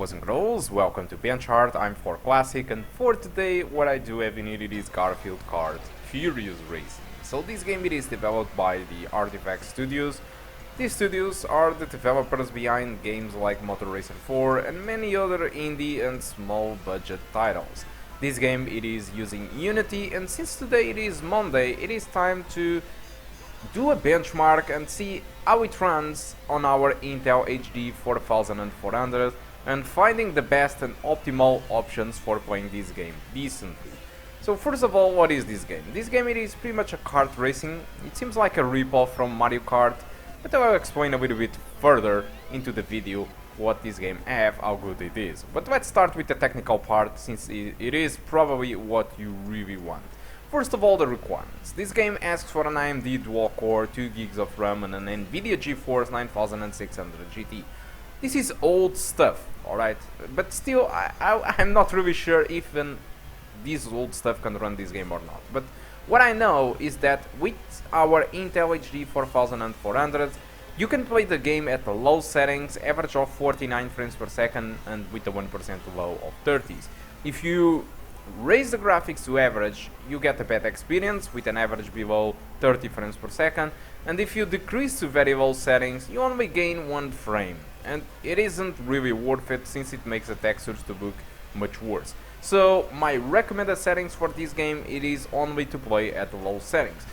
boys and girls, welcome to BenchART. I'm for Classic, and for today what I do have needed is Garfield Kart Furious Racing. So this game it is developed by the Artifact Studios. These studios are the developers behind games like Motor Racer 4 and many other indie and small budget titles. This game it is using Unity, and since today it is Monday, it is time to do a benchmark and see how it runs on our Intel HD 4400 and finding the best and optimal options for playing this game decently. So first of all, what is this game? This game it is pretty much a kart racing. It seems like a ripoff from Mario Kart, but I will explain a little bit further into the video what this game have, how good it is. But let's start with the technical part, since it is probably what you really want. First of all, the requirements. This game asks for an AMD dual core, 2 gigs of RAM and an Nvidia GeForce 9600 GT. This is old stuff, alright? But still, I'm not really sure if even this old stuff can run this game or not. But what I know is that with our Intel HD 4400, you can play the game at the low settings, average of 49 frames per second and with a 1% low of 30s. If you raise the graphics to average, you get a bad experience with an average below 30 frames per second, and if you decrease to very low settings, you only gain 1 frame, and it isn't really worth it since it makes the textures to look much worse. So my recommended settings for this game, it is only to play at low settings,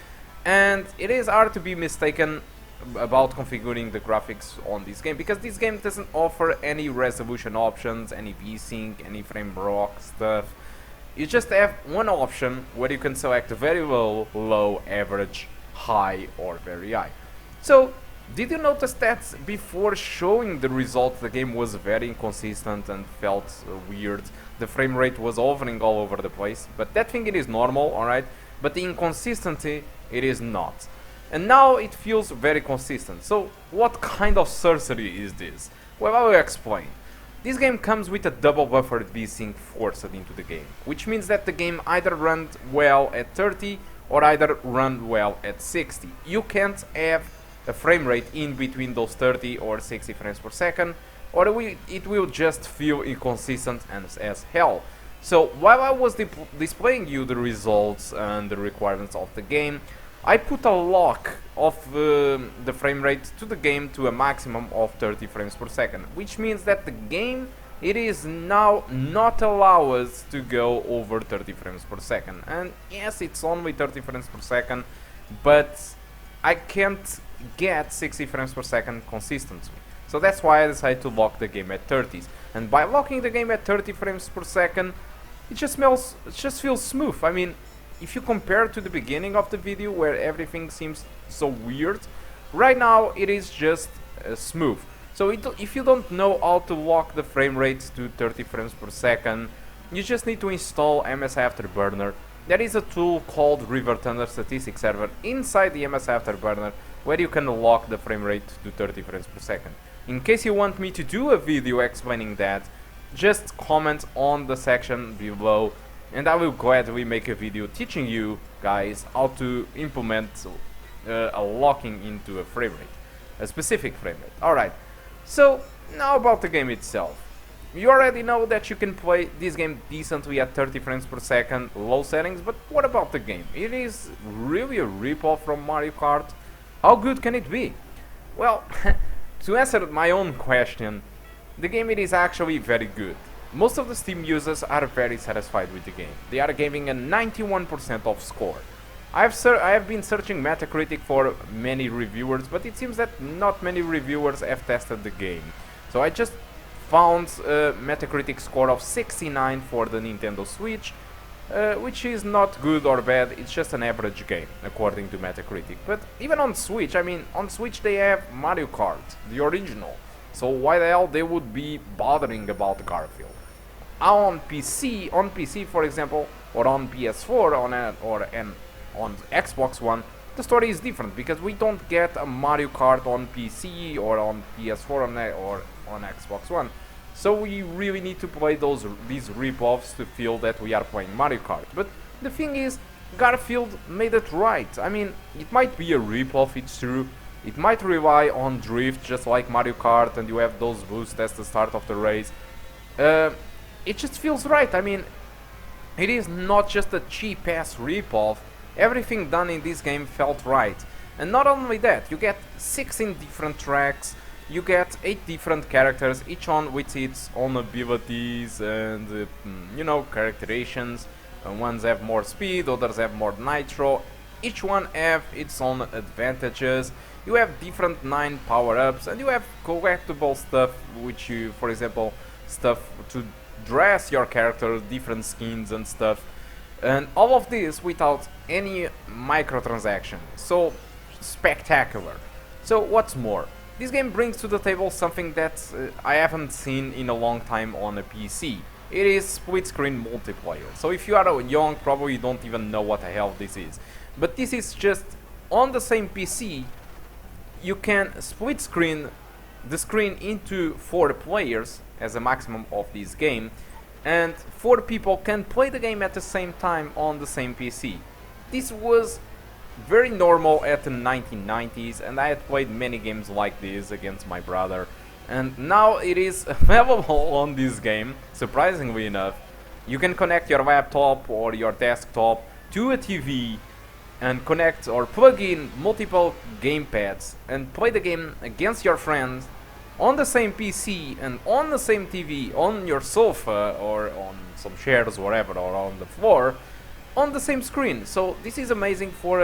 and it is hard to be mistaken about configuring the graphics on this game, because this game doesn't offer any resolution options, any VSync, any frame block stuff. You just have one option where you can select very low, low, average, high or very high. So, did you notice that before showing the results the game was very inconsistent and felt weird? The frame rate was hovering all over the place, but that thing it is normal, alright? But the inconsistency, it is not. And now it feels very consistent. So, what kind of sorcery is this? Well, I will explain. This game comes with a double buffered VSync forced into the game, which means that the game either runs well at 30 or either run well at 60. You can't have a frame rate in between those 30 or 60 frames per second, or it will just feel inconsistent as hell. So while I was displaying you the results and the requirements of the game, I put a lock of the frame rate to the game to a maximum of 30 frames per second, which means that the game it is now not allow us to go over 30 frames per second. And yes, it's only 30 frames per second, but I can't get 60 frames per second consistently. So that's why I decided to lock the game at 30s. And by locking the game at 30 frames per second, it just feels smooth. I mean, if you compare to the beginning of the video where everything seems so weird, right now it is just smooth. So if you don't know how to lock the frame rate to 30 frames per second, you just need to install MS Afterburner. There is a tool called River Thunder Statistics Server inside the MS Afterburner where you can lock the frame rate to 30 frames per second. In case you want me to do a video explaining that, just comment on the section below, and I will gladly make a video teaching you guys how to implement a locking into a frame rate, a specific frame rate. Alright, so now about the game itself. You already know that you can play this game decently at 30 frames per second, low settings, but what about the game? It is really a ripoff from Mario Kart. How good can it be? Well, to answer my own question, the game it is actually very good. Most of the Steam users are very satisfied with the game. They are giving a 91% of score. I have been searching Metacritic for many reviewers, but it seems that not many reviewers have tested the game. So I just found a Metacritic score of 69 for the Nintendo Switch, which is not good or bad, it's just an average game, according to Metacritic. But even on Switch, I mean, on Switch they have Mario Kart, the original. So why the hell they would be bothering about Garfield? On PC for example, or on PS4 on Xbox One, the story is different, because we don't get a Mario Kart on PC or on PS4 or on Xbox One. So we really need to play these rip-offs to feel that we are playing Mario Kart. But the thing is, Garfield made it right. I mean, it might be a rip-off, it's true. It might rely on drift just like Mario Kart, and you have those boosts at the start of the race. uh, it just feels right. I mean, it is not just a cheap ass ripoff. Everything done in this game felt right. And not only that, you get 16 different tracks, you get 8 different characters, each one with its own abilities and, you know, characterizations. Ones have more speed, others have more nitro. Each one have its own advantages. You have different 9 power-ups, and you have collectible stuff, which you, for example, stuff to dress your character, different skins and stuff. And all of this without any microtransaction. So spectacular. So what's more, this game brings to the table something that I haven't seen in a long time on a PC. It is split screen multiplayer. So if you are young, probably you don't even know what the hell this is. But this is just on the same PC, you can split screen the screen into 4 players as a maximum of this game, and 4 people can play the game at the same time on the same PC. This was very normal at the 1990s, and I had played many games like this against my brother, and now it is available on this game. Surprisingly enough, you can connect your laptop or your desktop to a TV and connect or plug in multiple gamepads and play the game against your friends on the same PC and on the same TV, on your sofa or on some chairs, whatever, or on the floor, on the same screen. So this is amazing for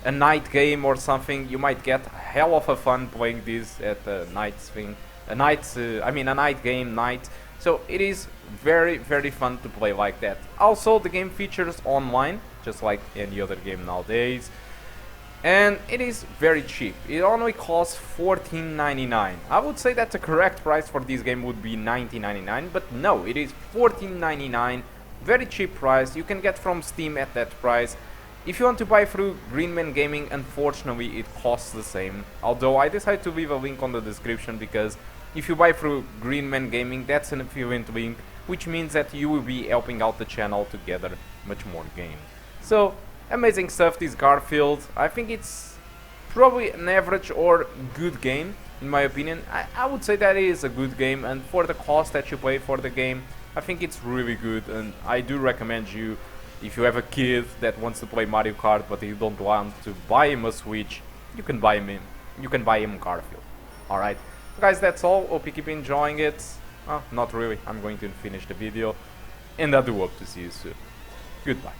a night game or something. You might get a hell of a fun playing this at a night thing, a night game night. So it is very, very fun to play like that. Also, the game features online, just like any other game nowadays. And it is very cheap. It only costs $14.99. I would say that the correct price for this game would be $19.99, but no, it is $14.99. Very cheap price. You can get from Steam at that price. If you want to buy through Greenman Gaming, unfortunately it costs the same. Although I decided to leave a link on the description, because if you buy through Greenman Gaming, that's an affiliate link, which means that you will be helping out the channel to gather much more games. So, amazing stuff, this Garfield. I think it's probably an average or good game, in my opinion. I would say that it is a good game, and for the cost that you pay for the game, I think it's really good, and I do recommend you, if you have a kid that wants to play Mario Kart but you don't want to buy him a Switch, you can buy him Garfield. Alright, guys, that's all. Hope you keep enjoying it. Not really, I'm going to finish the video, and I do hope to see you soon. Goodbye.